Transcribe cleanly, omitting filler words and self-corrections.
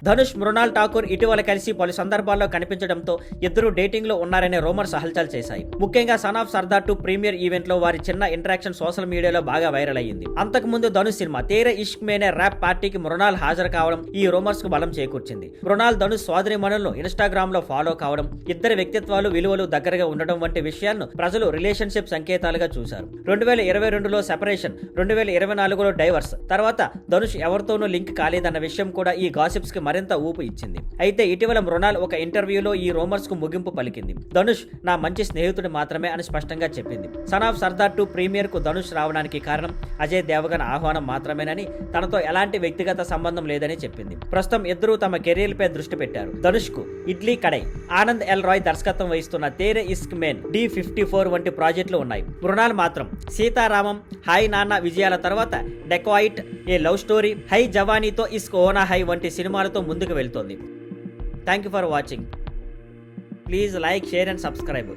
ధనుష్, మృణాల్ ఠాకూర్ ఇటీవల కలిసి పలు సందర్భాల్లో కనిపించడంతో ఇద్దరు డేటింగ్ లో ఉన్నారనే రూమర్స్ హల్చల్ చేశాయి. ముఖ్యంగా son of Sardaar 2 premiere event లో వారి చిన్న ఇంటరాక్షన్ సోషల్ మీడియాలో బాగా వైరల్ అయ్యింది. అంతకుముందు ధనుష్ సినిమా తేరే ఇష్క్ మేనే ర్యాప్ పార్టీకి మృణాల్ హాజరు కావడం ఈ రూమర్స్ కు బలం చేకూర్చింది. మృణాల్ ధనుష్ సోదరీమణులను ఇన్స్టాగ్రామ్ లో ఫాలో కావడం, ఇద్దరి వ్యక్తిత్వాలు విలువలు దగ్గరగా ఉండడం వంటి విషయాలను ప్రజలు రిలేషన్షిప్ సంకేతాలుగా చూశారు. 2022లో సెపరేషన్, 2024లో డైవర్స్ తర్వాత ధనుష్ ఎవరితోనూ లింక్ కాలేదన్న విషయం కూడా ఈ గాసిప్స్ కి మరింత ఊపు ఇచ్చింది. అయితే ఇటీవల మృణాల్ ఒక ఇంటర్వ్యూలో ఈ రూమర్స్ కు ముగింపు పలికింది. ధనుష్ నా మంచి స్నేహితుడు మాత్రమే అని స్పష్టంగా చెప్పింది. సన్ ఆఫ్ సర్దార్ 2 ప్రీమియర్ కు ధనుష్ రావడానికి కారణం అజయ్ దేవగన్ ఆహ్వానం మాత్రమేనని, తనతో ఎలాంటి వ్యక్తిగత సంబంధం లేదని చెప్పింది. ప్రస్తుతం ఇద్దరూ తమ కెరీర్ పై దృష్టి పెట్టారు. ధనుష్ కు ఇడ్లీ కడై, ఆనంద్ ఎల్ రాయ్ దర్శకత్వం వహిస్తున్న తేరే ఇష్క్ మేన్, D54 వంటి ప్రాజెక్టులు ఉన్నాయి. మృణాల్ మాత్రం సీతారామం, హాయ్ నాన్న విజయాల తర్వాత డెకాయిట్, ఏ లవ్ స్టోరీ, హై జవానీతో ఇస్క్ ఓనా హై వంటి సినిమాలతో ముందుకు వెళ్తోంది. Thank you for watching. Please like, share and subscribe.